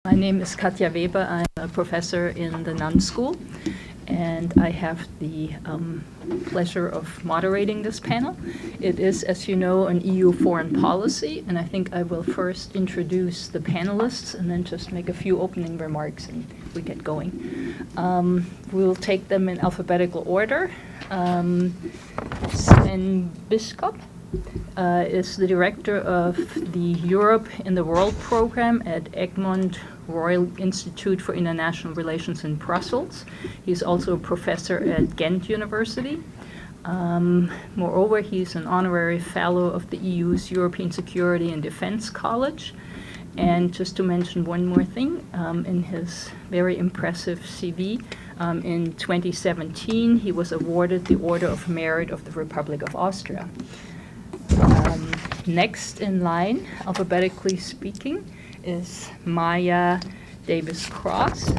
My name is Katja Weber. I'm a professor in the Nunn School, and I have the pleasure of moderating this panel. It is, as you know, an EU foreign policy, and I think I will first introduce the panelists and then just make a few opening remarks and we get going. We'll take them in alphabetical order. Sven Biskup is the director of the Europe in the World program at Egmont Royal Institute for International Relations in Brussels. He's also a professor at Ghent University. Moreover, he's an honorary fellow of the EU's European Security and Defense College. And just to mention one more thing, in his very impressive CV, in 2017, he was awarded the Order of Merit of the Republic of Austria. Next in line, alphabetically speaking, is Maya Davis-Cross.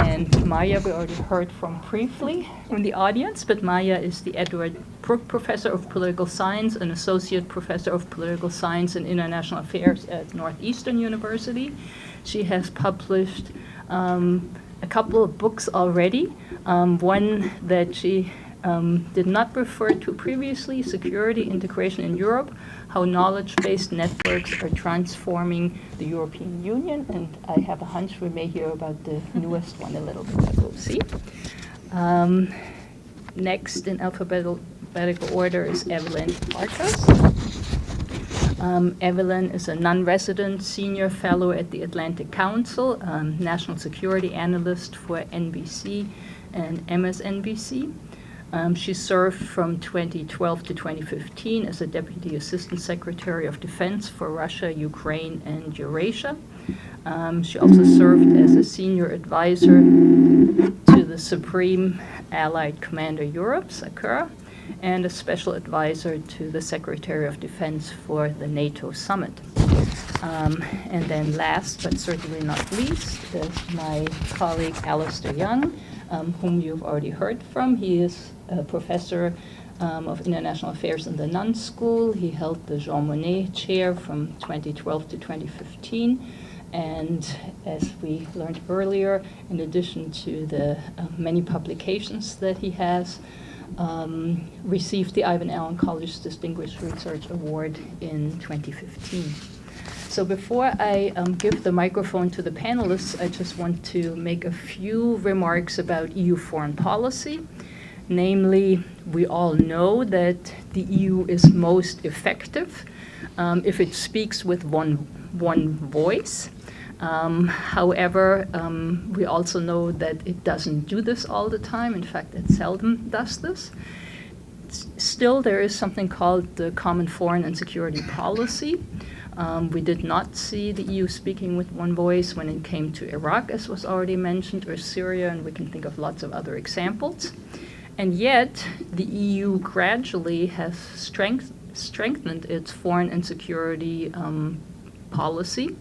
And Maya we already heard from briefly in the audience, but Maya is the Edward Brooke Professor of Political Science and Associate Professor of Political Science and International Affairs at Northeastern University. She has published a couple of books already. One that she did not refer to previously, Security Integration in Europe, How Knowledge-Based Networks Are Transforming the European Union. And I have a hunch we may hear about the newest one a little bit, we'll see. Next in alphabetical order is Evelyn Marcos. Evelyn is a non-resident senior fellow at the Atlantic Council, national security analyst for NBC and MSNBC. She served from 2012 to 2015 as a Deputy Assistant Secretary of Defense for Russia, Ukraine, and Eurasia. She also served as a senior advisor to the Supreme Allied Commander Europe, SACEUR, and a special advisor to the Secretary of Defense for the NATO summit. And then last, but certainly not least, is my colleague Alistair Young, whom you've already heard from. He is a professor of international affairs in the Nunn School. He held the Jean Monnet chair from 2012 to 2015. And as we learned earlier, in addition to the many publications that he has, received the Ivan Allen College Distinguished Research Award in 2015. So before I give the microphone to the panelists, I just want to make a few remarks about EU foreign policy. Namely, we all know that the EU is most effective if it speaks with one voice. However, we also know that it doesn't do this all the time. In fact, it seldom does this. Still, there is something called the Common Foreign and Security Policy. We did not see the EU speaking with one voice when it came to Iraq, as was already mentioned, or Syria, and we can think of lots of other examples. And yet, the EU gradually has strengthened its foreign and security policy.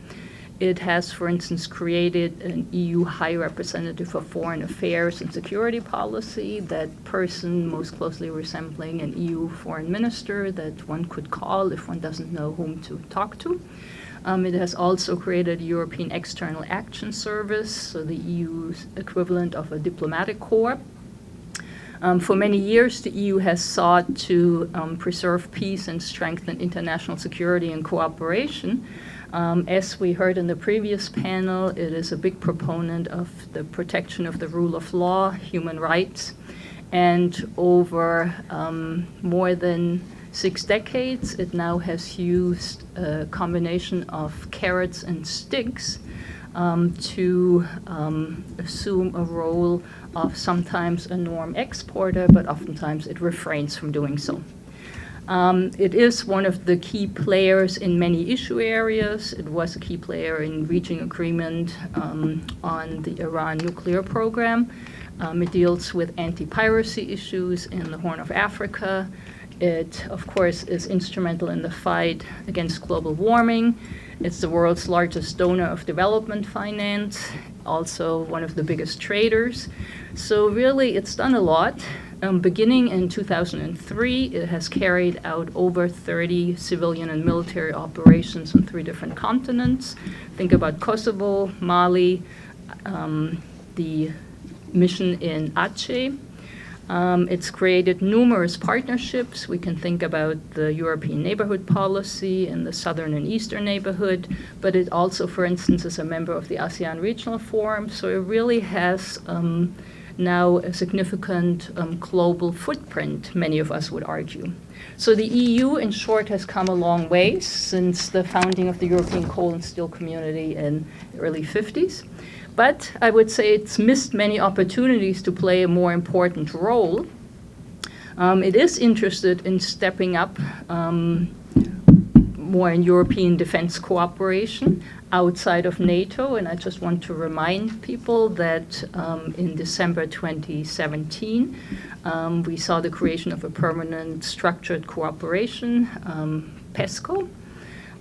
It has, for instance, created an EU High Representative for Foreign Affairs and Security Policy, that person most closely resembling an EU foreign minister that one could call if one doesn't know whom to talk to. It has also created a European External Action Service, so the EU's equivalent of a diplomatic corps. For many years, the EU has sought to preserve peace and strengthen international security and cooperation. As we heard in the previous panel, it is a big proponent of the protection of the rule of law, human rights, and over more than 6 decades, it now has used a combination of carrots and sticks to assume a role of sometimes a norm exporter, but oftentimes it refrains from doing so. It is one of the key players in many issue areas. It was a key player in reaching agreement on the Iran nuclear program. It deals with anti-piracy issues in the Horn of Africa. It, of course, is instrumental in the fight against global warming. It's the world's largest donor of development finance, also one of the biggest traders. So really, it's done a lot. Beginning in 2003, it has carried out over 30 civilian and military operations on 3 different continents. Think about Kosovo, Mali, the mission in Aceh. It's created numerous partnerships. We can think about the European Neighborhood Policy in the southern and eastern neighborhood, but it also, for instance, is a member of the ASEAN Regional Forum. So it really has now a significant global footprint, many of us would argue. So the EU, in short, has come a long way since the founding of the European Coal and Steel Community in the early 50s. But I would say it's missed many opportunities to play a more important role. It is interested in stepping up more in European defense cooperation outside of NATO, and I just want to remind people that in December 2017, we saw the creation of a permanent structured cooperation, PESCO.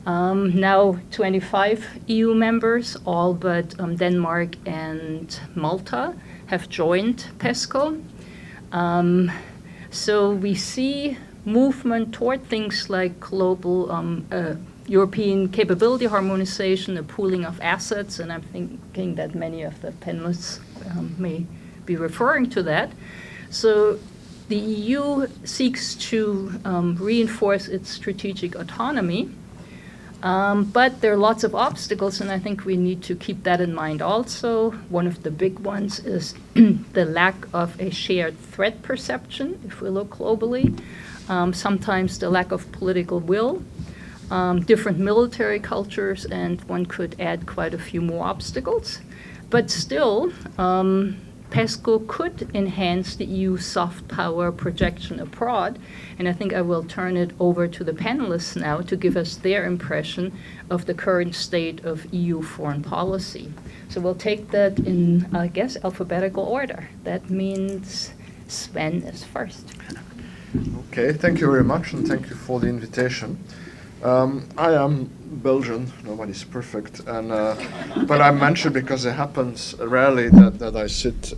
Now 25 EU members, all but Denmark and Malta, have joined PESCO. So we see movement toward things like global European capability harmonization, a pooling of assets, and I'm thinking that many of the panelists may be referring to that. So the EU seeks to reinforce its strategic autonomy, but there are lots of obstacles, and I think we need to keep that in mind also. One of the big ones is the lack of a shared threat perception, if we look globally. Sometimes the lack of political will, different military cultures, and one could add quite a few more obstacles. But still, PESCO could enhance the EU's soft power projection abroad, and I think I will turn it over to the panelists now to give us their impression of the current state of EU foreign policy. So we'll take that in, I guess, alphabetical order. That means Sven is first. Okay, thank you very much, and thank you for the invitation. I am Belgian, nobody's perfect, and but I mention because it happens rarely that I sit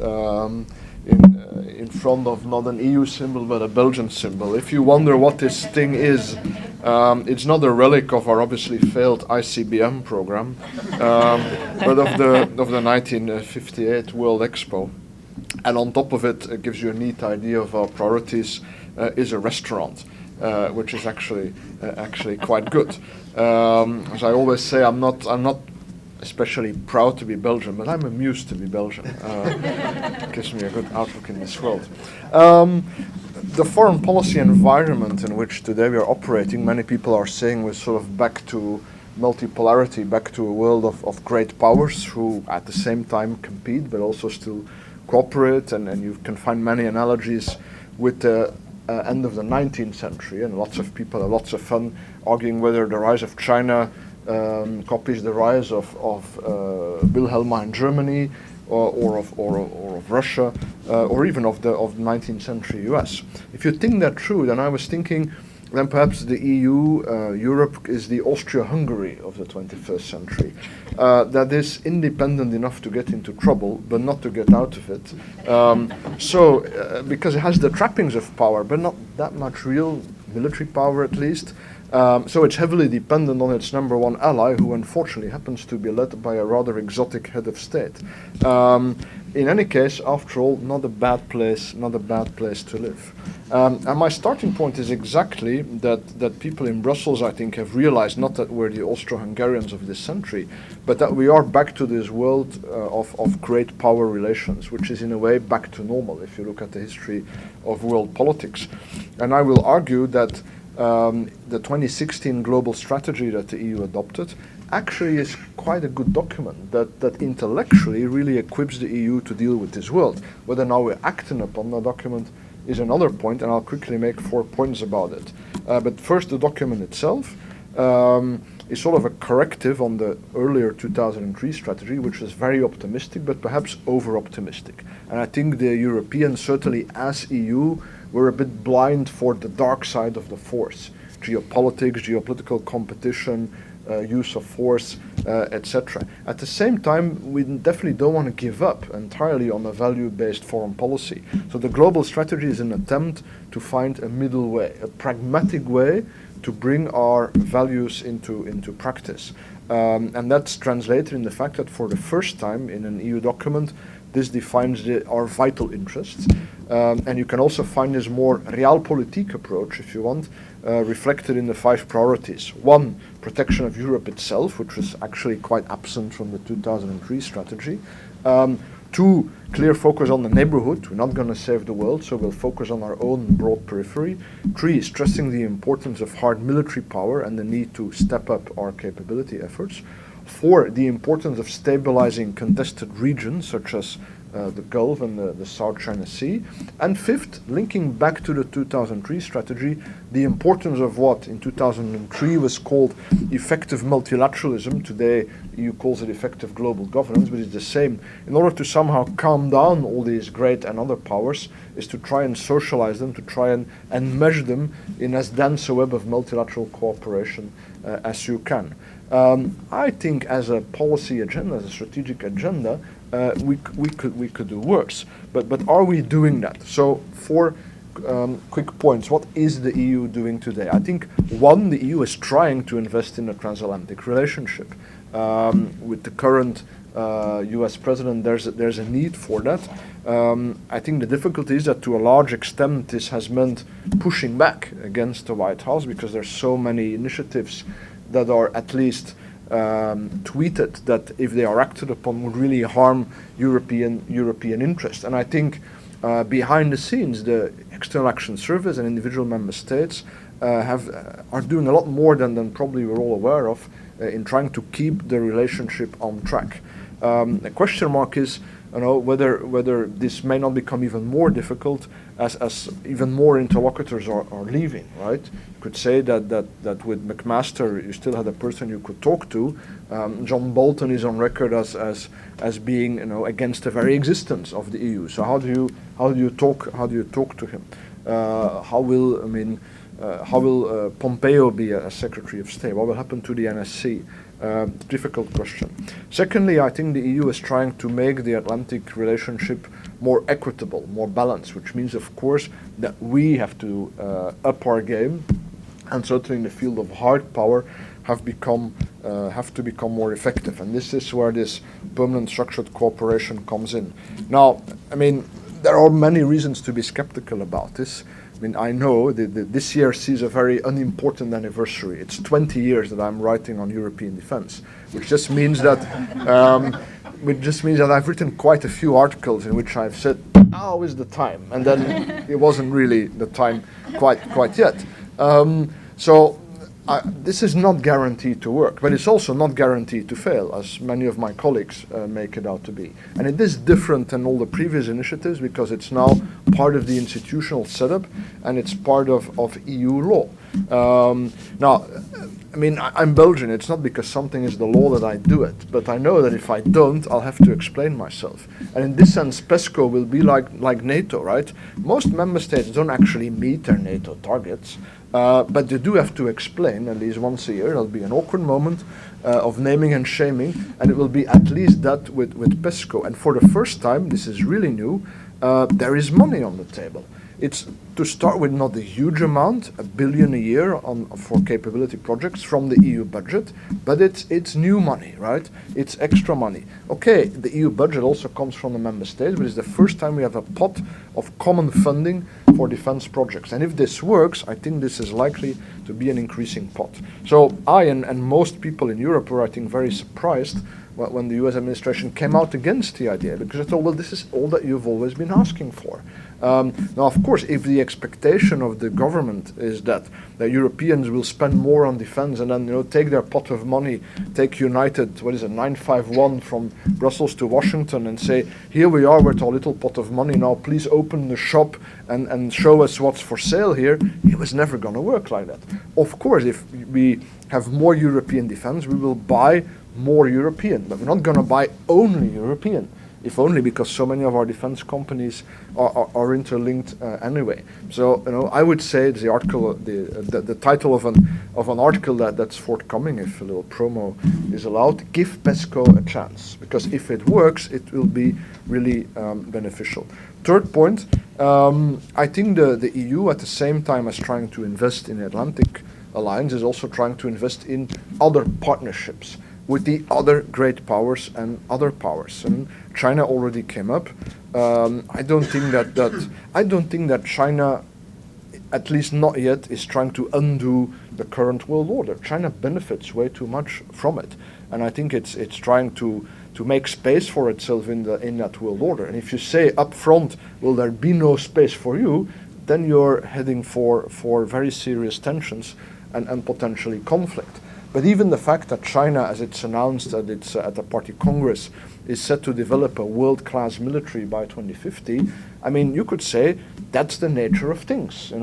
in front of not an EU symbol but a Belgian symbol. If you wonder what this thing is, it's not a relic of our obviously failed ICBM program, but of the 1958 World Expo. And on top of it, it gives you a neat idea of our priorities, is a restaurant. Which is actually quite good. As I always say, I'm not especially proud to be Belgian, but I'm amused to be Belgian. It gives me a good outlook in this world. The foreign policy environment in which today we are operating, many people are saying we're sort of back to multipolarity, back to a world of great powers who at the same time compete but also still cooperate, and you can find many analogies with the end of the 19th century, and lots of people have lots of fun arguing whether the rise of China copies the rise of Wilhelmine Germany or of Russia, or even of the 19th century US. If you think that through, then I was thinking then perhaps the EU, Europe, is the Austria-Hungary of the 21st century. That is independent enough to get into trouble, but not to get out of it. Because it has the trappings of power, but not that much real military power at least. So it's heavily dependent on its number one ally, who unfortunately happens to be led by a rather exotic head of state. In any case, after all, not a bad place to live. And my starting point is exactly that people in Brussels, I think, have realized not that we're the Austro-Hungarians of this century, but that we are back to this world of great power relations, which is in a way back to normal if you look at the history of world politics. And I will argue that the 2016 global strategy that the EU adopted actually is quite a good document that intellectually really equips the EU to deal with this world. Whether now we're acting upon the document is another point, and I'll quickly make 4 points about it. But first, the document itself is sort of a corrective on the earlier 2003 strategy, which was very optimistic, but perhaps over-optimistic. And I think the Europeans, certainly as EU, were a bit blind for the dark side of the force. Geopolitics, geopolitical competition, use of force, etc. At the same time, we definitely don't want to give up entirely on a value-based foreign policy. So the global strategy is an attempt to find a middle way, a pragmatic way to bring our values into practice. And that's translated in the fact that for the first time in an EU document, this defines our vital interests. And you can also find this more realpolitik approach, if you want, reflected in the 5 priorities. 1, protection of Europe itself, which was actually quite absent from the 2003 strategy. 2, clear focus on the neighborhood. We're not going to save the world, so we'll focus on our own broad periphery. 3, stressing the importance of hard military power and the need to step up our capability efforts. 4, the importance of stabilizing contested regions such as the Gulf and the South China Sea. And 5th, linking back to the 2003 strategy, the importance of what in 2003 was called effective multilateralism. Today, the EU calls it effective global governance, but it's the same. In order to somehow calm down all these great and other powers, is to try and socialize them, to try and measure them in as dense a web of multilateral cooperation as you can. I think as a policy agenda, as a strategic agenda, we could do worse. But are we doing that? So 4 quick points. What is the EU doing today? I think 1, the EU is trying to invest in a transatlantic relationship. With the current US president, there's a need for that. I think the difficulty is that to a large extent this has meant pushing back against the White House because there's so many initiatives that are at least tweeted that if they are acted upon would really harm European interest. And I think behind the scenes the External Action Service and individual member states are doing a lot more than probably we're all aware of in trying to keep the relationship on track. The question mark is whether this may not become even more difficult as even more interlocutors are leaving, right? You could say that with McMaster you still had a person you could talk to. John Bolton is on record as being against the very existence of the EU. So how do you talk to him? How will Pompeo be a Secretary of State? What will happen to the NSC? Difficult question. Secondly, I think the EU is trying to make the Atlantic relationship more equitable, more balanced, which means, of course, that we have to up our game, and certainly in the field of hard power, have to become more effective. And this is where this permanent structured cooperation comes in. Now, there are many reasons to be skeptical about this. I know this year sees a very unimportant anniversary. It's 20 years that I'm writing on European defense, which just means that I've written quite a few articles in which I've said, now is the time, and then it wasn't really the time quite yet. This is not guaranteed to work, but it's also not guaranteed to fail, as many of my colleagues make it out to be. And it is different than all the previous initiatives because it's now part of the institutional setup and it's part of EU law. I'm Belgian. It's not because something is the law that I do it, but I know that if I don't, I'll have to explain myself. And in this sense, PESCO will be like NATO, right? Most member states don't actually meet their NATO targets. But they do have to explain at least once a year. There'll be an awkward moment of naming and shaming, and it will be at least that with PESCO. And for the first time, this is really new, there is money on the table. It's to start with not a huge amount, 1 billion a year for capability projects from the EU budget, but it's new money, right? It's extra money. Okay, the EU budget also comes from the member states, but it's the first time we have a pot of common funding for defense projects. And if this works, I think this is likely to be an increasing pot. So I and most people in Europe were, I think, very surprised when the US administration came out against the idea, because I thought, well, this is all that you've always been asking for. Now, of course, if the expectation of the government is that the Europeans will spend more on defense and then take their pot of money, take United 951 from Brussels to Washington and say, here we are with our little pot of money, now please open the shop and show us what's for sale here, it was never going to work like that. Of course, if we have more European defense, we will buy more European, but we're not going to buy only European. if only because so many of our defense companies are interlinked anyway. So I would say the article, the title of an article that's forthcoming, if a little promo is allowed, give PESCO a chance, because if it works, it will be really beneficial. Third point, I think the EU, at the same time as trying to invest in the Atlantic Alliance, is also trying to invest in other partnerships with the other great powers and other powers. And China already came up. I don't think that China, at least not yet, is trying to undo the current world order. China benefits way too much from it, and I think it's trying to make space for itself in that world order. And if you say up front, will there be no space for you, then you're heading for very serious tensions and potentially conflict. But even the fact that China, as it's announced at the Party Congress, is set to develop a world-class military by 2050, I mean, you could say that's the nature of things.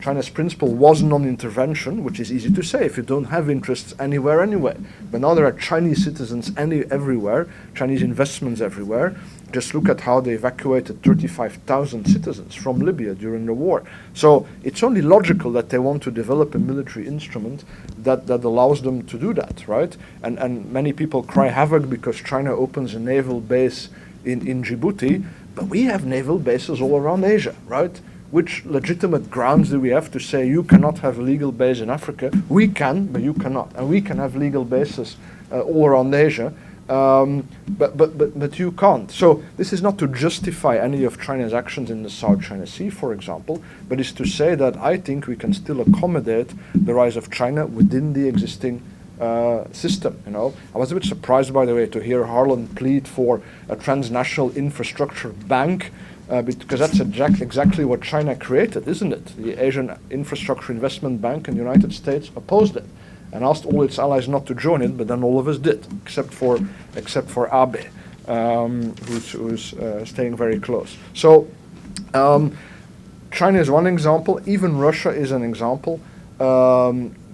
China's principle was non-intervention, which is easy to say if you don't have interests anywhere anyway. But now there are Chinese citizens everywhere, Chinese investments everywhere. Just look at how they evacuated 35,000 citizens from Libya during the war. So it's only logical that they want to develop a military instrument that allows them to do that, right? And many people cry havoc because China opens a naval base in Djibouti, but we have naval bases all around Asia, right? Which legitimate grounds do we have to say you cannot have a legal base in Africa? We can, but you cannot. And we can have legal bases all around Asia. But you can't. So this is not to justify any of China's actions in the South China Sea, for example, but is to say that I think we can still accommodate the rise of China within the existing system. I was a bit surprised, by the way, to hear Harlan plead for a transnational infrastructure bank, because that's exactly what China created, isn't it? The Asian Infrastructure Investment Bank in the United States opposed it and asked all its allies not to join it, but then all of us did, except for Abe, who's staying very close. So China is one example. Even Russia is an example.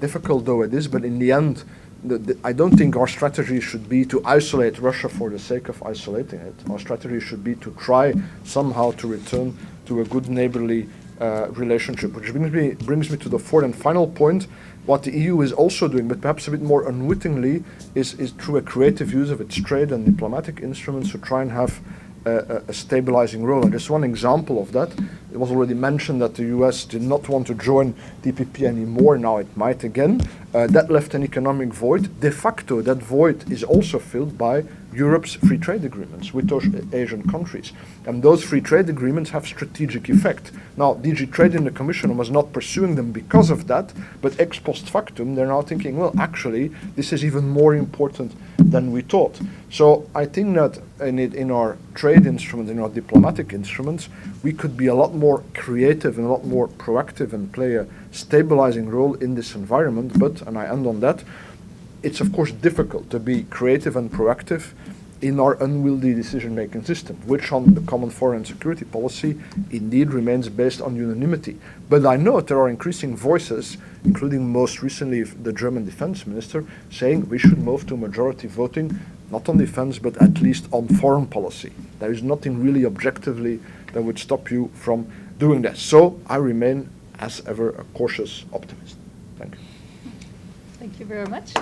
Difficult though it is, but in the end, I don't think our strategy should be to isolate Russia for the sake of isolating it. Our strategy should be to try somehow to return to a good neighborly relationship, which brings me to the fourth and final point. What the EU is also doing, but perhaps a bit more unwittingly, is through a creative use of its trade and diplomatic instruments to try and have a stabilizing role. And just one example of that, it was already mentioned that the US did not want to join TPP anymore. Now it might again. That left an economic void. De facto, that void is also filled by Europe's free trade agreements with those Asian countries. And those free trade agreements have strategic effect. Now, DG Trade in the Commission was not pursuing them because of that, but ex post factum, they're now thinking, well, actually, this is even more important than we thought. So I think that in our trade instruments, in our diplomatic instruments, we could be a lot more creative and a lot more proactive and play a stabilizing role in this environment. But, and I end on that, it's of course difficult to be creative and proactive in our unwieldy decision-making system, which on the common foreign and security policy indeed remains based on unanimity. But I know there are increasing voices, including most recently the German defense minister, saying we should move to majority voting, not on defense, but at least on foreign policy. There is nothing really objectively that would stop you from doing that. So I remain, as ever, a cautious optimist. Thank you. Thank you very much.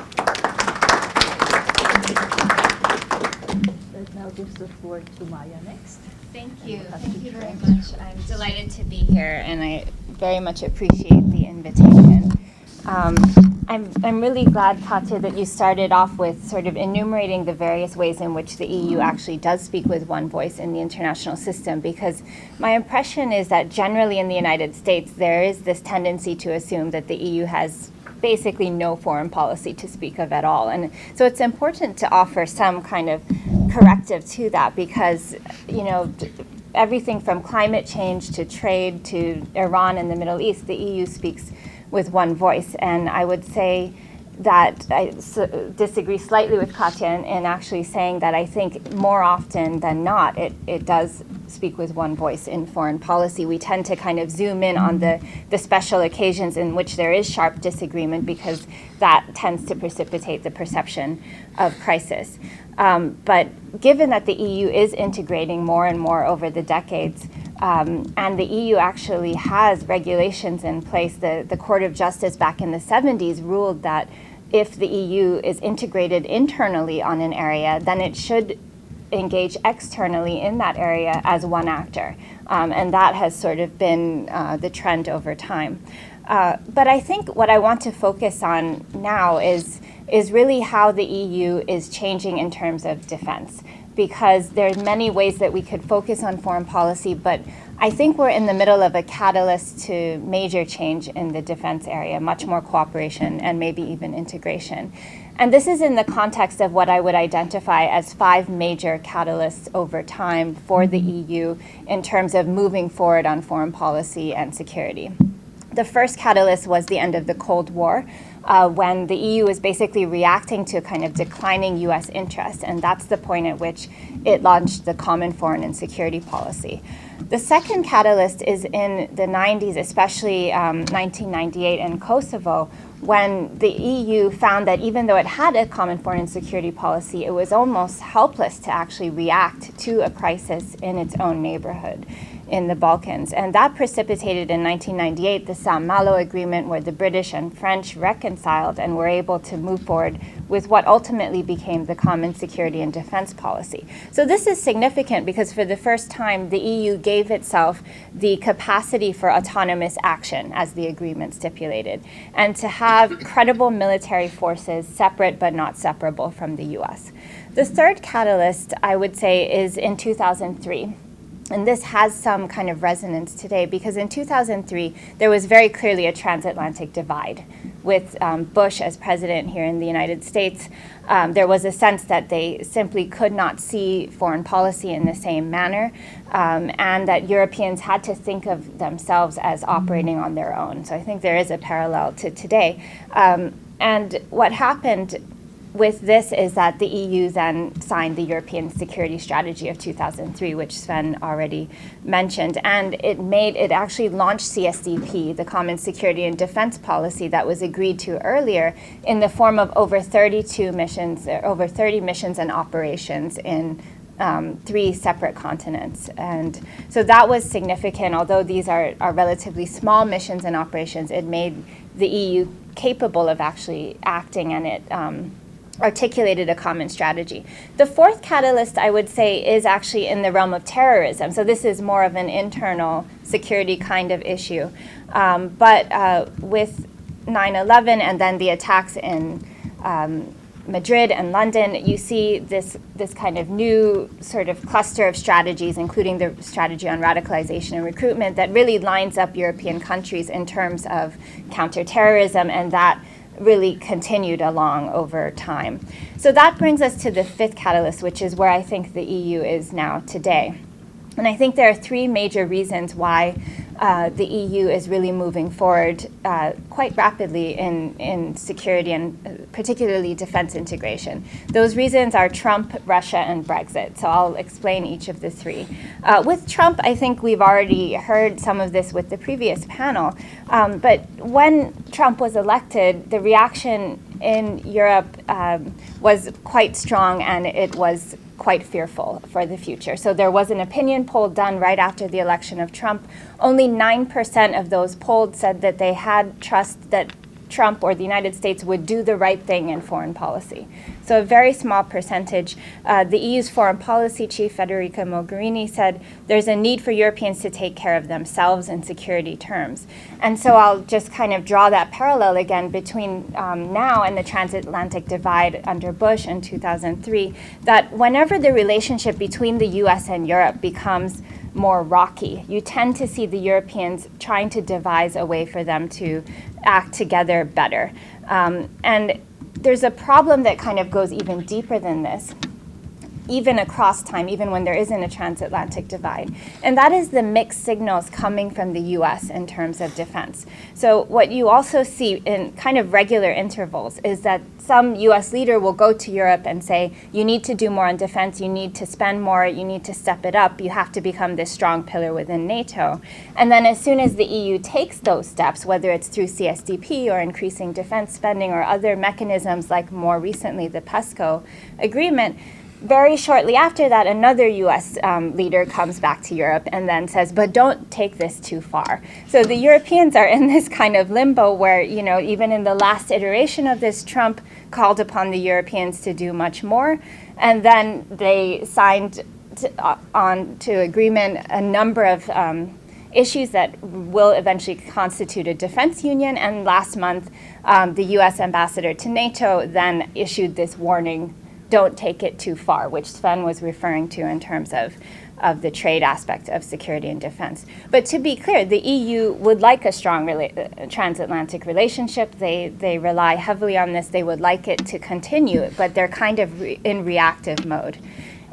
That now gives the floor to Maya next. Thank you. Thank you very much. I'm delighted to be here, and I very much appreciate the invitation. I'm really glad, Katja, that you started off with sort of enumerating the various ways in which the EU actually does speak with one voice in the international system, because my impression is that generally in the United States there is this tendency to assume that the EU has basically no foreign policy to speak of at all. And so it's important to offer some kind of corrective to that, because, everything from climate change to trade to Iran and the Middle East, the EU speaks with one voice. And I would say that I disagree slightly with Katja in actually saying that I think more often than not, it does speak with one voice in foreign policy. We tend to kind of zoom in on the special occasions in which there is sharp disagreement, because that tends to precipitate the perception of crisis. But given that the EU is integrating more and more over the decades, and the EU actually has regulations in place, the Court of Justice back in the 70s ruled that if the EU is integrated internally on an area, then it should engage externally in that area as one actor. And that has sort of been the trend over time. But I think what I want to focus on now is really how the EU is changing in terms of defense, because there's many ways that we could focus on foreign policy, but I think we're in the middle of a catalyst to major change in the defense area, much more cooperation and maybe even integration. And this is in the context of what I would identify as 5 major catalysts over time for the EU in terms of moving forward on foreign policy and security. The first catalyst was the end of the Cold War, when the EU is basically reacting to kind of declining US interests, and that's the point at which it launched the Common Foreign and Security Policy. The second catalyst is in the 90s, especially 1998 in Kosovo, when the EU found that even though it had a common foreign and security policy, it was almost helpless to actually react to a crisis in its own neighborhood in the Balkans. And that precipitated in 1998 the Saint-Malo Agreement, where the British and French reconciled and were able to move forward with what ultimately became the Common Security and Defense Policy. So this is significant because for the first time, the EU gave itself the capacity for autonomous action, as the agreement stipulated, and to have credible military forces separate but not separable from the US. The third catalyst, I would say, is in 2003. And this has some kind of resonance today because in 2003, there was very clearly a transatlantic divide. With Bush as president here in the United States, there was a sense that they simply could not see foreign policy in the same manner, and that Europeans had to think of themselves as operating on their own. So I think there is a parallel to today. And what happened with this is that the EU then signed the European Security Strategy of 2003, which Sven already mentioned, and it actually launched CSDP, the Common Security and Defense Policy that was agreed to earlier, in the form of over 32 missions, over 30 missions and operations in 3 separate continents. And so that was significant. Although these are relatively small missions and operations, it made the EU capable of actually acting, and it articulated a common strategy. The fourth catalyst, I would say, is actually in the realm of terrorism. So this is more of an internal security kind of issue. But with 9/11 and then the attacks in Madrid and London, you see this kind of new sort of cluster of strategies, including the strategy on radicalization and recruitment, that really lines up European countries in terms of counterterrorism, and that really continued along over time. So that brings us to the fifth catalyst, which is where I think the EU is now today. And I think there are 3 major reasons why the EU is really moving forward quite rapidly in security and particularly defense integration. Those reasons are Trump, Russia, and Brexit. So I'll explain each of the 3. With Trump, I think we've already heard some of this with the previous panel. But when Trump was elected, the reaction in Europe was quite strong, and it was quite fearful for the future. So there was an opinion poll done right after the election of Trump. Only 9% of those polled said that they had trust that Trump or the United States would do the right thing in foreign policy. So a very small percentage. The EU's foreign policy chief, Federica Mogherini, said there's a need for Europeans to take care of themselves in security terms. And so I'll just kind of draw that parallel again between now and the transatlantic divide under Bush in 2003, that whenever the relationship between the US and Europe becomes more rocky, you tend to see the Europeans trying to devise a way for them to act together better. And there's a problem that kind of goes even deeper than this, even across time, even when there isn't a transatlantic divide. And that is the mixed signals coming from the US in terms of defense. So what you also see in kind of regular intervals is that some US leader will go to Europe and say, you need to do more on defense, you need to spend more, you need to step it up, you have to become this strong pillar within NATO. And then as soon as the EU takes those steps, whether it's through CSDP or increasing defense spending or other mechanisms like more recently the PESCO agreement, very shortly after that, another U.S. Leader comes back to Europe and then says, but don't take this too far. So the Europeans are in this kind of limbo where, even in the last iteration of this, Trump called upon the Europeans to do much more. And then they signed on to agreement a number of issues that will eventually constitute a defense union. And last month, the U.S. ambassador to NATO then issued this warning, don't take it too far, which Sven was referring to in terms of the trade aspect of security and defense. But to be clear, the EU would like a strong transatlantic relationship. They rely heavily on this. They would like it to continue, but they're kind of in reactive mode.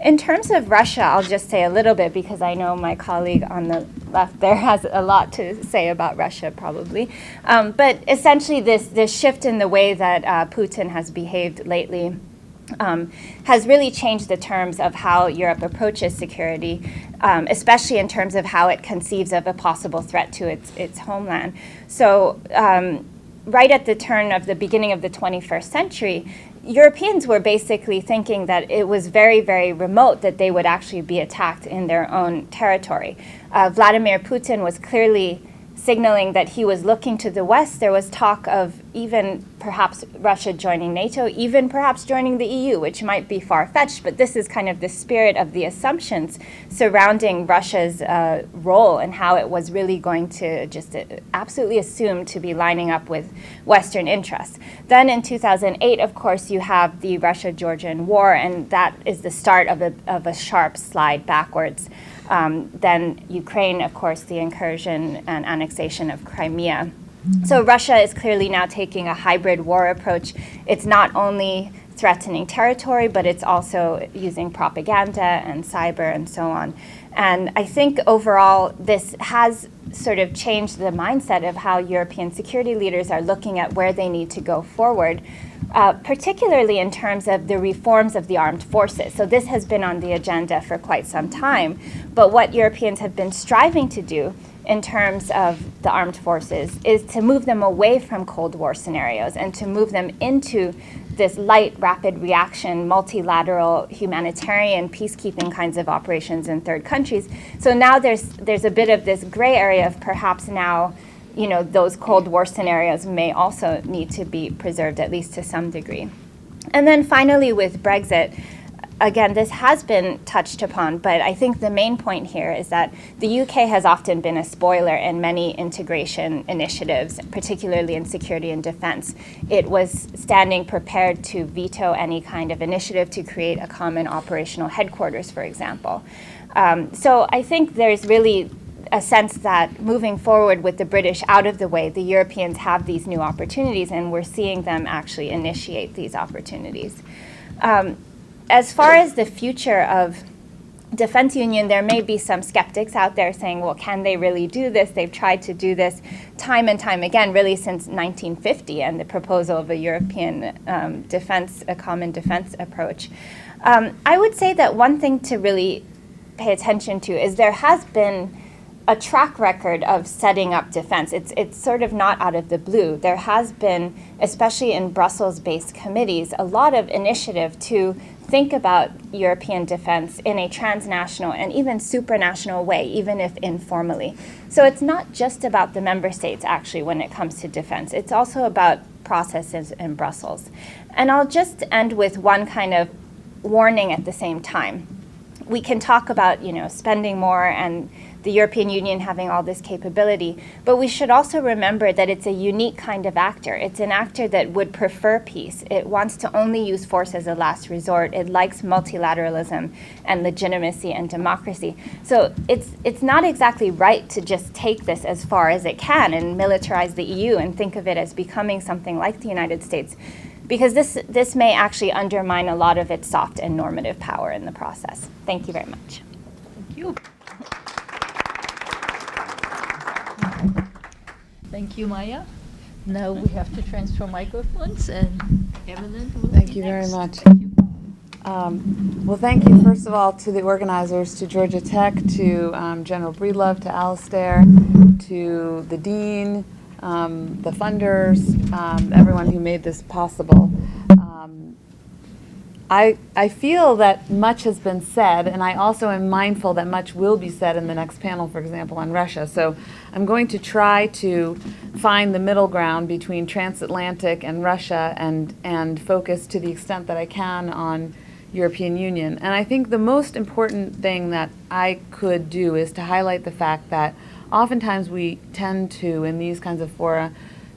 In terms of Russia, I'll just say a little bit because I know my colleague on the left there has a lot to say about Russia probably. But essentially this shift in the way that Putin has behaved lately has really changed the terms of how Europe approaches security, especially in terms of how it conceives of a possible threat to its homeland. So right at the turn of the beginning of the 21st century, Europeans were basically thinking that it was very, very remote that they would actually be attacked in their own territory. Vladimir Putin was clearly signaling that he was looking to the West. There was talk of even perhaps Russia joining NATO, even perhaps joining the EU, which might be far-fetched, but this is kind of the spirit of the assumptions surrounding Russia's role and how it was really going to just absolutely assume to be lining up with Western interests. Then in 2008, of course, you have the Russia-Georgian war, and that is the start of a sharp slide backwards. Then Ukraine, of course, the incursion and annexation of Crimea. So Russia is clearly now taking a hybrid war approach. It's not only threatening territory, but it's also using propaganda and cyber and so on. And I think overall this has sort of changed the mindset of how European security leaders are looking at where they need to go forward. Particularly in terms of the reforms of the armed forces. So this has been on the agenda for quite some time, but what Europeans have been striving to do in terms of the armed forces is to move them away from Cold War scenarios and to move them into this light, rapid reaction, multilateral, humanitarian, peacekeeping kinds of operations in third countries. So now there's a bit of this gray area of perhaps now those Cold War scenarios may also need to be preserved, at least to some degree. And then finally with Brexit, again, this has been touched upon, but I think the main point here is that the UK has often been a spoiler in many integration initiatives, particularly in security and defense. It was standing prepared to veto any kind of initiative to create a common operational headquarters, for example. So I think there's really a sense that moving forward with the British out of the way, the Europeans have these new opportunities, and we're seeing them actually initiate these opportunities. As far as the future of defense union, there may be some skeptics out there saying, well, can they really do this? They've tried to do this time and time again, really since 1950 and the proposal of a European a common defense approach. I would say that one thing to really pay attention to is there has been a track record of setting up defense. It's sort of not out of the blue. There has been, especially in Brussels-based committees, a lot of initiative to think about European defense in a transnational and even supranational way, even if informally. So it's not just about the member states, actually, when it comes to defense. It's also about processes in Brussels. And I'll just end with one kind of warning at the same time. We can talk about, spending more and the European Union having all this capability, but we should also remember that it's a unique kind of actor. It's an actor that would prefer peace. It wants to only use force as a last resort. It likes multilateralism and legitimacy and democracy. So it's not exactly right to just take this as far as it can and militarize the EU and think of it as becoming something like the United States, because this may actually undermine a lot of its soft and normative power in the process. Thank you very much. Thank you. Thank you, Maya. Now we have to transfer microphones, and Evelyn will Thank be you very next. much. Thank you. Well, thank you, first of all, to the organizers, to Georgia Tech, to General Breedlove, to Alistair, to the Dean, the funders, everyone who made this possible. I feel that much has been said, and I also am mindful that much will be said in the next panel, for example, on Russia. So I'm going to try to find the middle ground between transatlantic and Russia and focus to the extent that I can on European Union. And I think the most important thing that I could do is to highlight the fact that oftentimes we tend to, in these kinds of fora,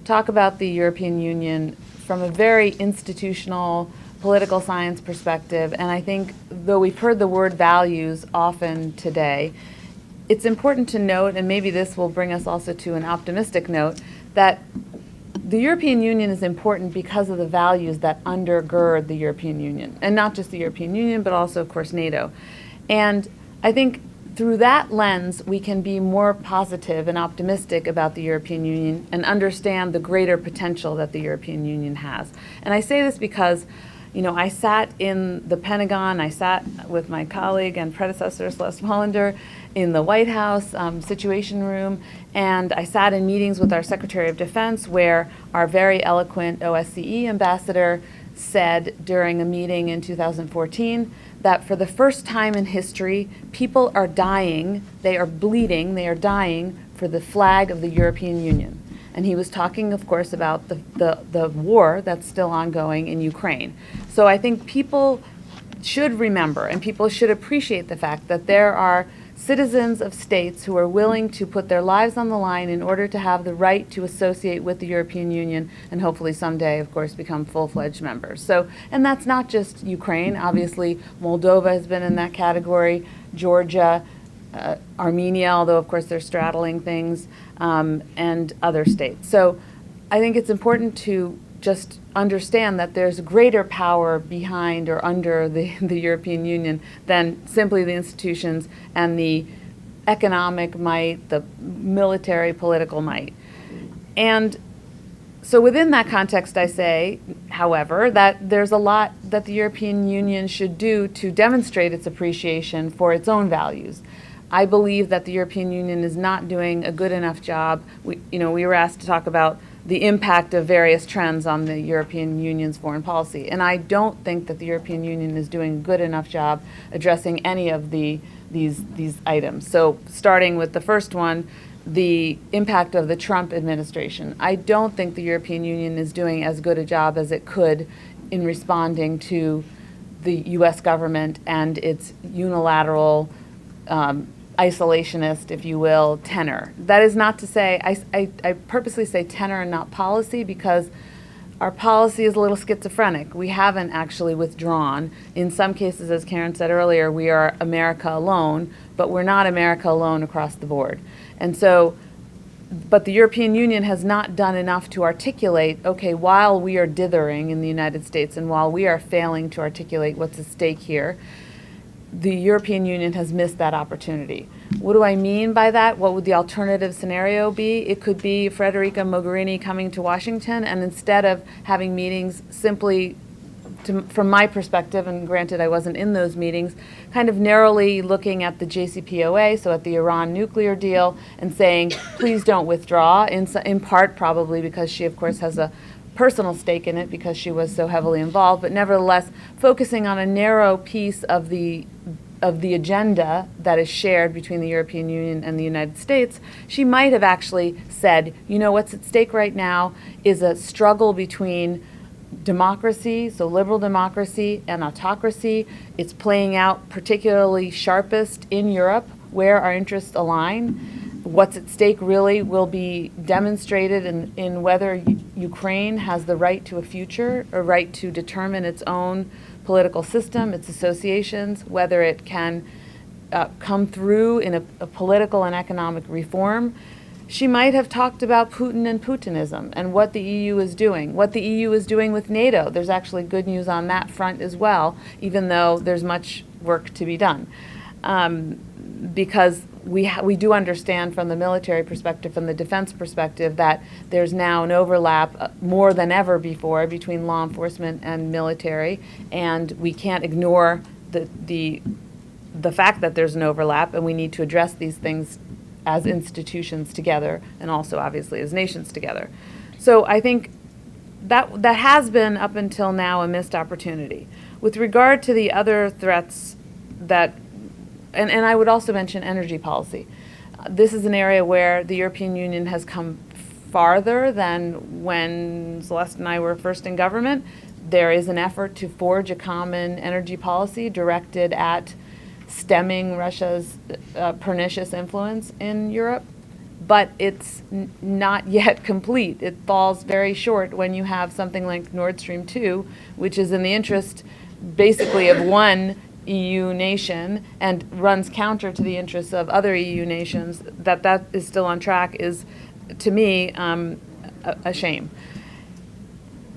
talk about the European Union from a very institutional, political science perspective, and I think, though we've heard the word values often today, it's important to note, and maybe this will bring us also to an optimistic note, that the European Union is important because of the values that undergird the European Union, and not just the European Union, but also, of course, NATO. And I think through that lens, we can be more positive and optimistic about the European Union and understand the greater potential that the European Union has. And I say this because I sat in the Pentagon, I sat with my colleague and predecessor, Celeste Hollander, in the White House Situation Room, and I sat in meetings with our Secretary of Defense where our very eloquent OSCE ambassador said during a meeting in 2014 that for the first time in history, people are dying, they are bleeding, they are dying for the flag of the European Union. And he was talking, of course, about the war that's still ongoing in Ukraine. So I think people should remember and people should appreciate the fact that there are citizens of states who are willing to put their lives on the line in order to have the right to associate with the European Union and hopefully someday, of course, become full-fledged members. So, and that's not just Ukraine. Obviously, Moldova has been in that category, Georgia, Armenia, although of course they're straddling things, and other states. So I think it's important to just understand that there's greater power behind or under the European Union than simply the institutions and the economic might, the military, political might. And so within that context, I say, however, that there's a lot that the European Union should do to demonstrate its appreciation for its own values. I believe that the European Union is not doing a good enough job. We were asked to talk about the impact of various trends on the European Union's foreign policy. And I don't think that the European Union is doing a good enough job addressing any of these items. So starting with the first one, the impact of the Trump administration. I don't think the European Union is doing as good a job as it could in responding to the U.S. government and its unilateral isolationist, if you will, tenor. That is not to say, I purposely say tenor and not policy because our policy is a little schizophrenic. We haven't actually withdrawn. In some cases, as Karen said earlier, we are America alone, but we're not America alone across the board. And so, but the European Union has not done enough to articulate, okay, while we are dithering in the United States and while we are failing to articulate what's at stake here, the European Union has missed that opportunity. What do I mean by that? What would the alternative scenario be? It could be Federica Mogherini coming to Washington and instead of having meetings simply, from my perspective, and granted I wasn't in those meetings, kind of narrowly looking at the JCPOA, so at the Iran nuclear deal, and saying, please don't withdraw, in part probably because she, of course, has a personal stake in it because she was so heavily involved, but nevertheless focusing on a narrow piece of the agenda that is shared between the European Union and the United States, she might have actually said, what's at stake right now is a struggle between democracy, so liberal democracy, and autocracy. It's playing out particularly sharpest in Europe, where our interests align. What's at stake really will be demonstrated in whether Ukraine has the right to a future, a right to determine its own political system, its associations, whether it can come through in a political and economic reform. She might have talked about Putin and Putinism and what the EU is doing, what the EU is doing with NATO. There's actually good news on that front as well, even though there's much work to be done. Because we do understand from the military perspective, from the defense perspective, that there's now an overlap more than ever before between law enforcement and military, and we can't ignore the fact that there's an overlap, and we need to address these things as institutions together, and also obviously as nations together. So I think that has been up until now a missed opportunity. With regard to the other threats that, and I would also mention energy policy. This is an area where the European Union has come farther than when Celeste and I were first in government. There is an effort to forge a common energy policy directed at stemming Russia's pernicious influence in Europe, but it's not yet complete. It falls very short when you have something like Nord Stream 2, which is in the interest basically of one EU nation and runs counter to the interests of other EU nations. That is still on track is, to me, a shame.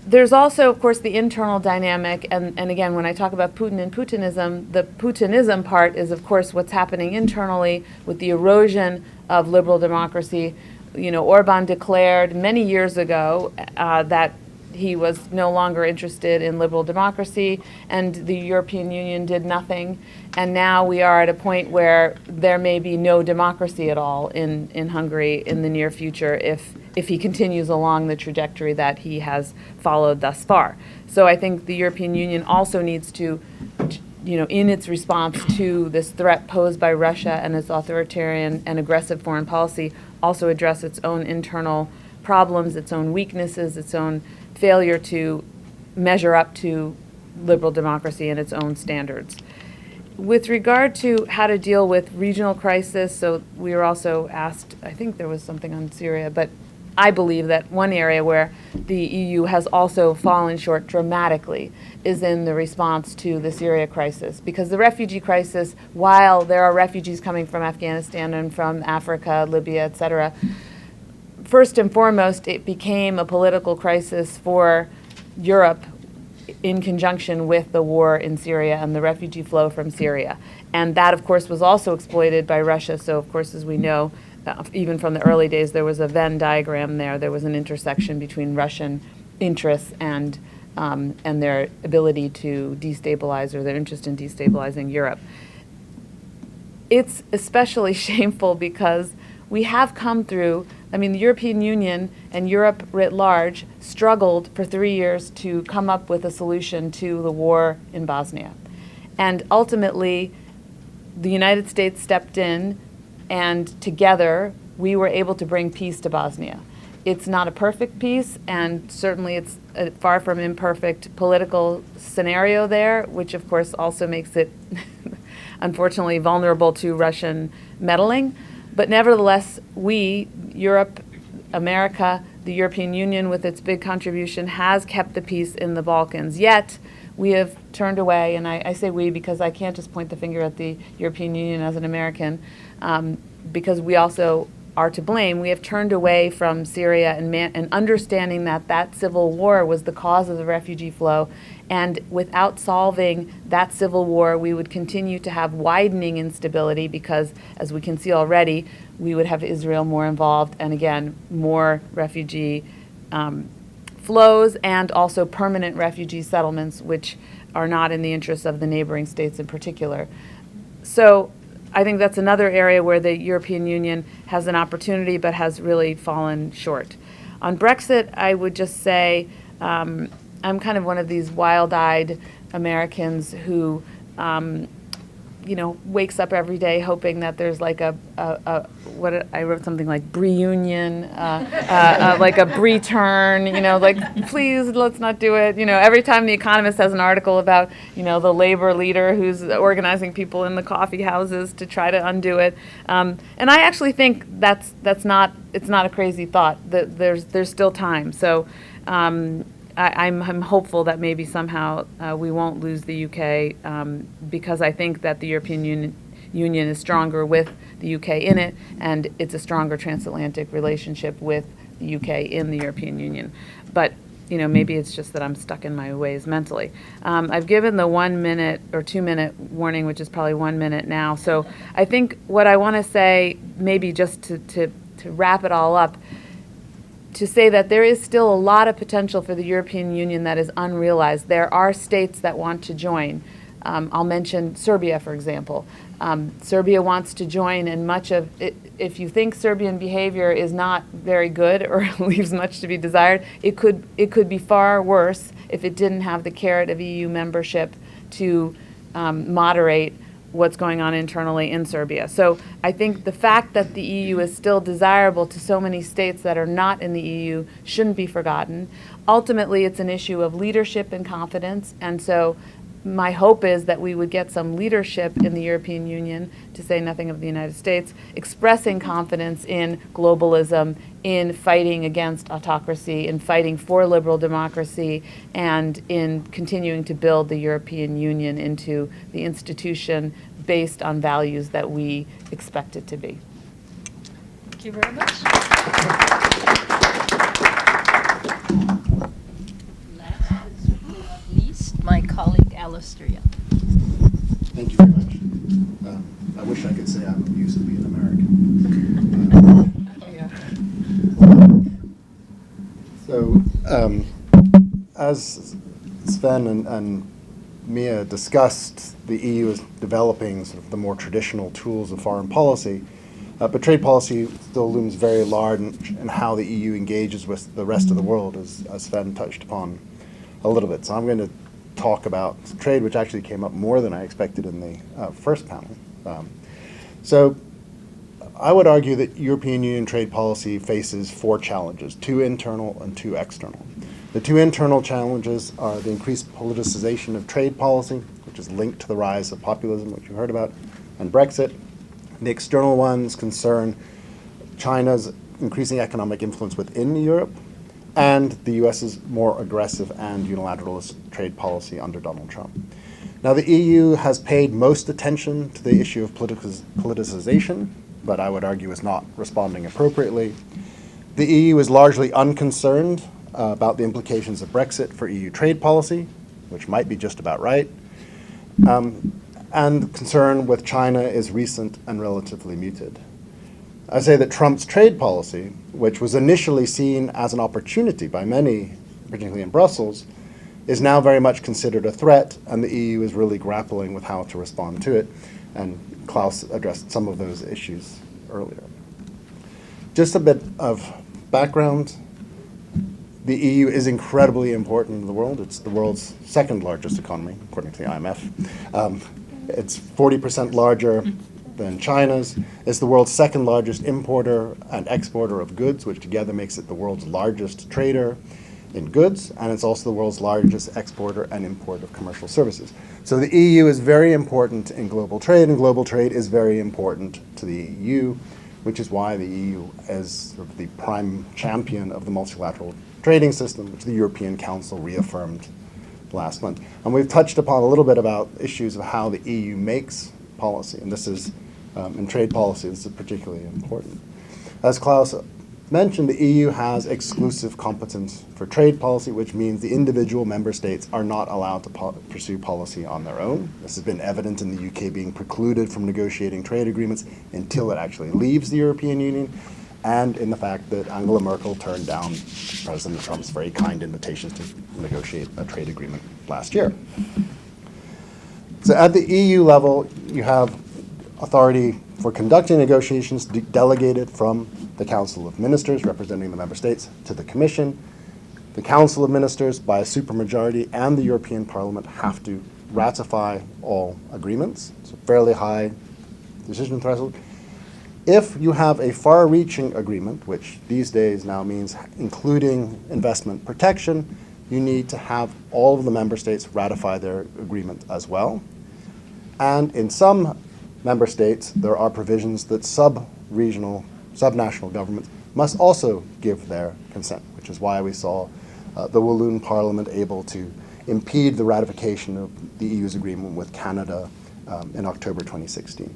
There's also, of course, the internal dynamic, and again, when I talk about Putin and Putinism, the Putinism part is, of course, what's happening internally with the erosion of liberal democracy. You know, Orban declared many years ago that he was no longer interested in liberal democracy, and the European Union did nothing. And now we are at a point where there may be no democracy at all in Hungary in the near future if he continues along the trajectory that he has followed thus far. So I think the European Union also needs to, you know, in its response to this threat posed by Russia and its authoritarian and aggressive foreign policy, also address its own internal problems, its own weaknesses, its own failure to measure up to liberal democracy and its own standards. With regard to how to deal with regional crisis, so we were also asked, I think there was something on Syria, but I believe that one area where the EU has also fallen short dramatically is in the response to the Syria crisis. Because the refugee crisis, while there are refugees coming from Afghanistan and from Africa, Libya, etc., first and foremost, it became a political crisis for Europe in conjunction with the war in Syria and the refugee flow from Syria. And that, of course, was also exploited by Russia. So, of course, as we know, even from the early days, there was a Venn diagram there. There was an intersection between Russian interests and their ability to destabilize, or their interest in destabilizing Europe. It's especially shameful because we have come through, I mean, the European Union and Europe writ large struggled for 3 years to come up with a solution to the war in Bosnia. And ultimately, the United States stepped in, and together we were able to bring peace to Bosnia. It's not a perfect peace, and certainly it's a far from imperfect political scenario there, which of course also makes it unfortunately vulnerable to Russian meddling. But nevertheless, we, Europe, America, the European Union with its big contribution has kept the peace in the Balkans. Yet, we have turned away, and I say we because I can't just point the finger at the European Union as an American, because we also are to blame. We have turned away from Syria and understanding that that civil war was the cause of the refugee flow. And without solving that civil war, we would continue to have widening instability because, as we can see already, we would have Israel more involved and, again, more refugee flows and also permanent refugee settlements, which are not in the interests of the neighboring states in particular. So I think that's another area where the European Union has an opportunity but has really fallen short. On Brexit, I would just say I'm kind of one of these wild-eyed Americans who, wakes up every day hoping that there's like I wrote something like Brie-union, like a Brie-turn, like please let's not do it. Every time The Economist has an article about, the labor leader who's organizing people in the coffee houses to try to undo it. And I actually think it's not a crazy thought. That there's still time. So I'm hopeful that maybe somehow we won't lose the UK because I think that the European Union is stronger with the UK in it, and it's a stronger transatlantic relationship with the UK in the European Union. But maybe it's just that I'm stuck in my ways mentally. I've given the 1 minute or 2 minute warning, which is probably 1 minute now. So I think what I want to say, maybe just to wrap it all up, to say that there is still a lot of potential for the European Union that is unrealized. There are states that want to join. I'll mention Serbia, for example. Serbia wants to join, and much of it, if you think Serbian behavior is not very good or leaves much to be desired, it could be far worse if it didn't have the carrot of EU membership to moderate what's going on internally in Serbia. So I think the fact that the EU is still desirable to so many states that are not in the EU shouldn't be forgotten. Ultimately, it's an issue of leadership and confidence, and so my hope is that we would get some leadership in the European Union, to say nothing of the United States, expressing confidence in globalism, in fighting against autocracy, in fighting for liberal democracy, and in continuing to build the European Union into the institution based on values that we expect it to be. Thank you very much. Last but certainly not least, my colleague Alistair Young. Thank you very much. I wish I could say I'm amused to be an American. So, as Sven and Mia discussed, the EU is developing sort of the more traditional tools of foreign policy, but trade policy still looms very large in how the EU engages with the rest of the world, as Sven touched upon a little bit. So I'm going to talk about trade, which actually came up more than I expected in the first panel. So I would argue that European Union trade policy faces 4 challenges, 2 internal and 2 external. The 2 internal challenges are the increased politicization of trade policy, which is linked to the rise of populism, which you heard about, and Brexit. The external ones concern China's increasing economic influence within Europe and the US's more aggressive and unilateralist trade policy under Donald Trump. Now, the EU has paid most attention to the issue of politicization, but I would argue is not responding appropriately. The EU is largely unconcerned about the implications of Brexit for EU trade policy, which might be just about right. And concern with China is recent and relatively muted. I say that Trump's trade policy, which was initially seen as an opportunity by many, particularly in Brussels, is now very much considered a threat, and the EU is really grappling with how to respond to it. And Klaus addressed some of those issues earlier. Just a bit of background. The EU is incredibly important in the world. It's the world's 2nd largest economy, according to the IMF. It's 40% larger than China's. It's the world's 2nd largest importer and exporter of goods, which together makes it the world's largest trader in goods, and it's also the world's largest exporter and importer of commercial services. So the EU is very important in global trade, and global trade is very important to the EU, which is why the EU is sort of the prime champion of the multilateral trading system, which the European Council reaffirmed last month. And we've touched upon a little bit about issues of how the EU makes policy, and this is, in trade policy, this is particularly important. As Klaus mentioned, the EU has exclusive competence for trade policy, which means the individual member states are not allowed to pursue policy on their own. This has been evident in the UK being precluded from negotiating trade agreements until it actually leaves the European Union, and in the fact that Angela Merkel turned down President Trump's very kind invitations to negotiate a trade agreement last year. So at the EU level, you have authority for conducting negotiations delegated from the Council of Ministers, representing the member states, to the Commission. The Council of Ministers, by a supermajority, and the European Parliament have to ratify all agreements. It's a fairly high decision threshold. If you have a far-reaching agreement, which these days now means including investment protection, you need to have all of the member states ratify their agreement as well. And in some member states, there are provisions that sub-regional, subnational governments must also give their consent, which is why we saw the Walloon Parliament able to impede the ratification of the EU's agreement with Canada in October 2016.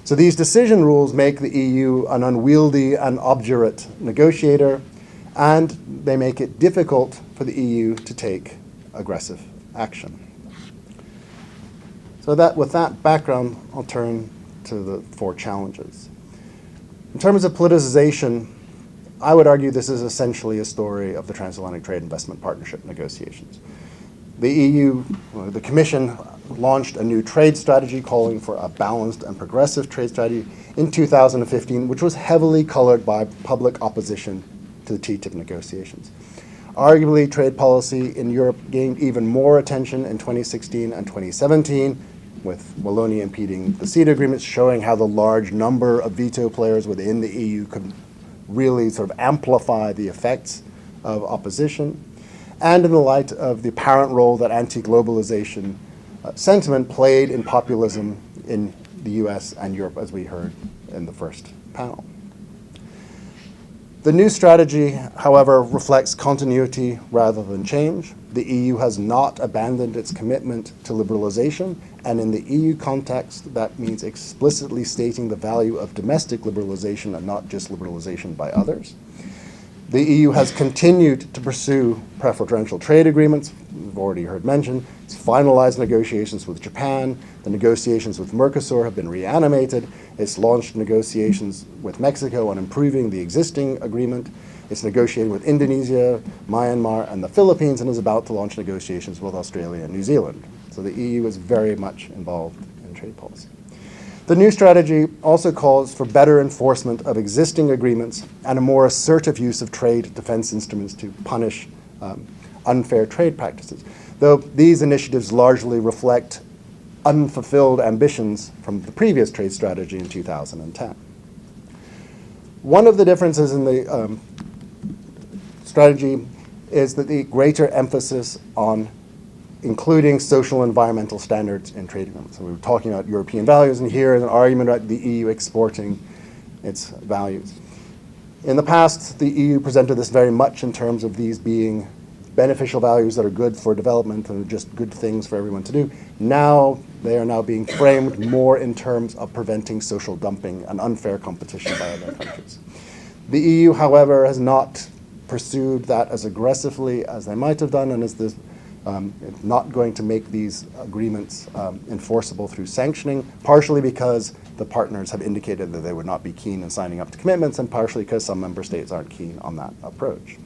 So these decision rules make the EU an unwieldy and obdurate negotiator, and they make it difficult for the EU to take aggressive action. So with that background, I'll turn to the 4 challenges. In terms of politicization, I would argue this is essentially a story of the Transatlantic Trade Investment Partnership negotiations. The EU, the Commission, launched a new trade strategy calling for a balanced and progressive trade strategy in 2015, which was heavily colored by public opposition to the TTIP negotiations. Arguably, trade policy in Europe gained even more attention in 2016 and 2017, with Wallonia impeding the CETA agreements, showing how the large number of veto players within the EU could really sort of amplify the effects of opposition, and in the light of the apparent role that anti-globalization sentiment played in populism in the US and Europe, as we heard in the first panel. The new strategy, however, reflects continuity rather than change. The EU has not abandoned its commitment to liberalization, and in the EU context, that means explicitly stating the value of domestic liberalization and not just liberalization by others. The EU has continued to pursue preferential trade agreements, we've already heard mentioned. It's finalized negotiations with Japan. The negotiations with Mercosur have been reanimated. It's launched negotiations with Mexico on improving the existing agreement. It's negotiating with Indonesia, Myanmar, and the Philippines, and is about to launch negotiations with Australia and New Zealand. So the EU is very much involved in trade policy. The new strategy also calls for better enforcement of existing agreements and a more assertive use of trade defense instruments to punish unfair trade practices, though these initiatives largely reflect unfulfilled ambitions from the previous trade strategy in 2010. One of the differences in the strategy is that the greater emphasis on including social and environmental standards in trade agreements. So we were talking about European values, and here is an argument about the EU exporting its values. In the past, the EU presented this very much in terms of these being beneficial values that are good for development and just good things for everyone to do. Now, they are now being framed more in terms of preventing social dumping and unfair competition by other countries. The EU, however, has not pursued that as aggressively as they might have done, and is not going to make these agreements enforceable through sanctioning, partially because the partners have indicated that they would not be keen in signing up to commitments, and partially because some member states aren't keen on that approach.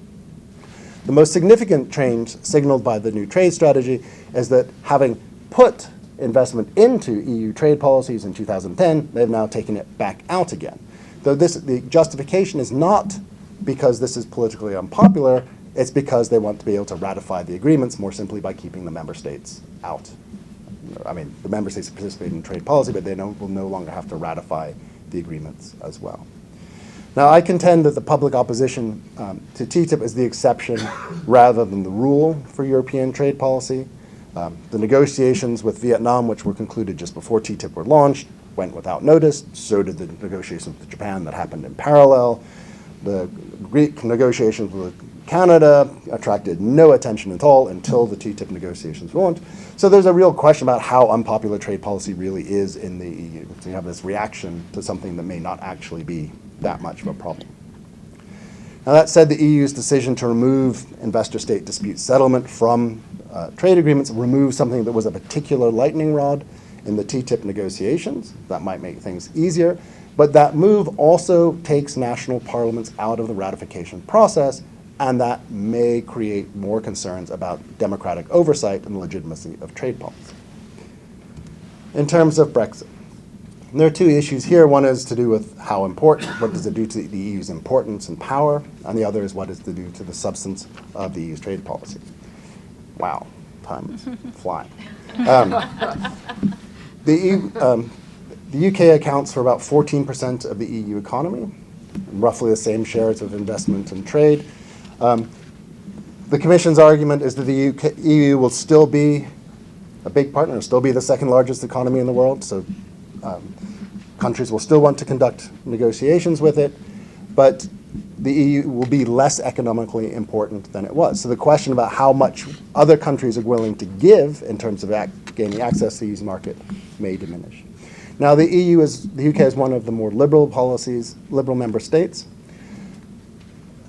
The most significant change signaled by the new trade strategy is that having put investment into EU trade policies in 2010, they've now taken it back out again. Though the justification is not because this is politically unpopular, it's because they want to be able to ratify the agreements more simply by keeping the member states out. I mean, the member states participate in trade policy, but they will no longer have to ratify the agreements as well. Now, I contend that the public opposition to TTIP is the exception rather than the rule for European trade policy. The negotiations with Vietnam, which were concluded just before TTIP were launched, went without notice. So did the negotiations with Japan that happened in parallel. The Greek negotiations with Canada attracted no attention at all until the TTIP negotiations were launched. So there's a real question about how unpopular trade policy really is in the EU. So you have this reaction to something that may not actually be that much of a problem. Now, that said, the EU's decision to remove investor-state dispute settlement from trade agreements removes something that was a particular lightning rod in the TTIP negotiations. That might make things easier, but that move also takes national parliaments out of the ratification process, and that may create more concerns about democratic oversight and the legitimacy of trade policy. In terms of Brexit, there are two issues here. One is to do with how important, what does it do to the EU's importance and power, and the other is what does it do to the substance of the EU's trade policy. Wow, time is flying. The UK accounts for about 14% of the EU economy, roughly the same shares of investment and trade. The Commission's argument is that the EU will still be a big partner, still be the second largest economy in the world, so countries will still want to conduct negotiations with it, but the EU will be less economically important than it was. So the question about how much other countries are willing to give in terms of gaining access to the EU's market may diminish. Now, the UK is one of the more liberal member states,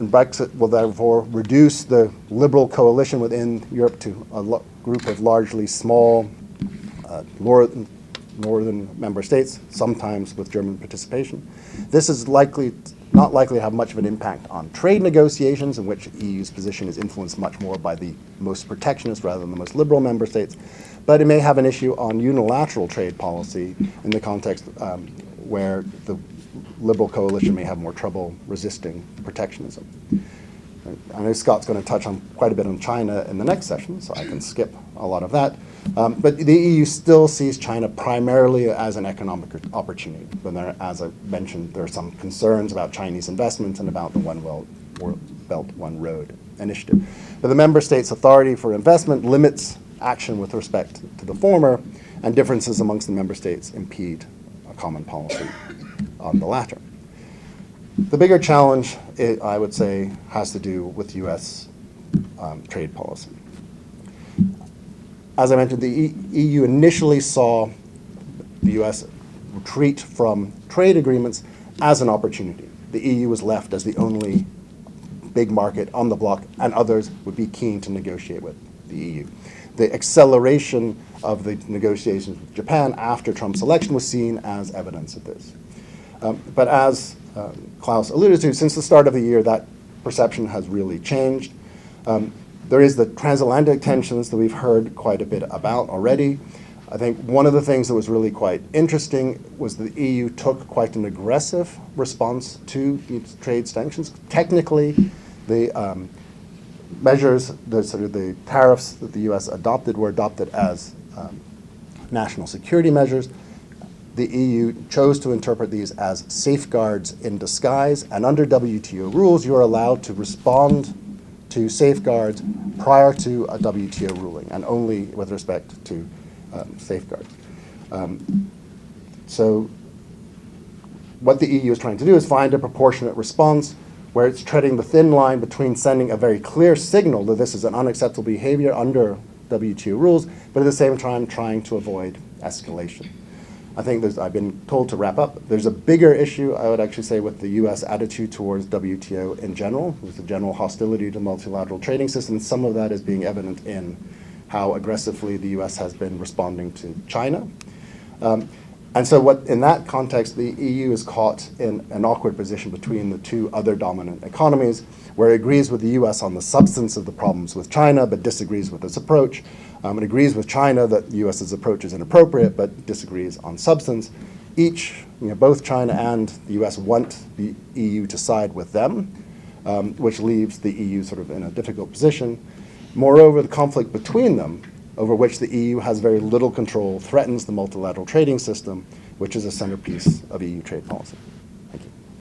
and Brexit will therefore reduce the liberal coalition within Europe to a group of largely small, northern member states, sometimes with German participation. This is not likely to have much of an impact on trade negotiations, in which the EU's position is influenced much more by the most protectionist rather than the most liberal member states. But it may have an issue on unilateral trade policy in the context where the liberal coalition may have more trouble resisting protectionism. I know Scott's going to touch on quite a bit on China in the next session, so I can skip a lot of that. But the EU still sees China primarily as an economic opportunity. But there, as I mentioned, there are some concerns about Chinese investment and about the One Belt, One Road initiative. But the member states' authority for investment limits action with respect to the former, and differences amongst the member states impede a common policy on the latter. The bigger challenge, I would say, has to do with U.S. Trade policy. As I mentioned, the EU initially saw the U.S. retreat from trade agreements as an opportunity. The EU was left as the only big market on the bloc, and others would be keen to negotiate with the EU. The acceleration of the negotiations with Japan after Trump's election was seen as evidence of this. But as Klaus alluded to, since the start of the year, that perception has really changed. There is the transatlantic tensions that we've heard quite a bit about already. I think one of the things that was really quite interesting was the EU took quite an aggressive response to these trade sanctions. Technically, the measures, the tariffs that the U.S. adopted were adopted as national security measures. The EU chose to interpret these as safeguards in disguise, and under WTO rules, you are allowed to respond to safeguards prior to a WTO ruling, and only with respect to safeguards. So what the EU is trying to do is find a proportionate response where it's treading the thin line between sending a very clear signal that this is an unacceptable behavior under WTO rules, but at the same time trying to avoid escalation. I think I've been told to wrap up. There's a bigger issue, I would actually say, with the U.S. attitude towards WTO in general, with the general hostility to the multilateral trading system. Some of that is being evident in how aggressively the U.S. has been responding to China. And so in that context, the EU is caught in an awkward position between the two other dominant economies, where it agrees with the U.S. on the substance of the problems with China, but disagrees with its approach. It agrees with China that the U.S.'s approach is inappropriate, but disagrees on substance. Both China and the U.S. want the EU to side with them, which leaves the EU sort of in a difficult position. Moreover, the conflict between them, over which the EU has very little control, threatens the multilateral trading system, which is a centerpiece of EU trade policy.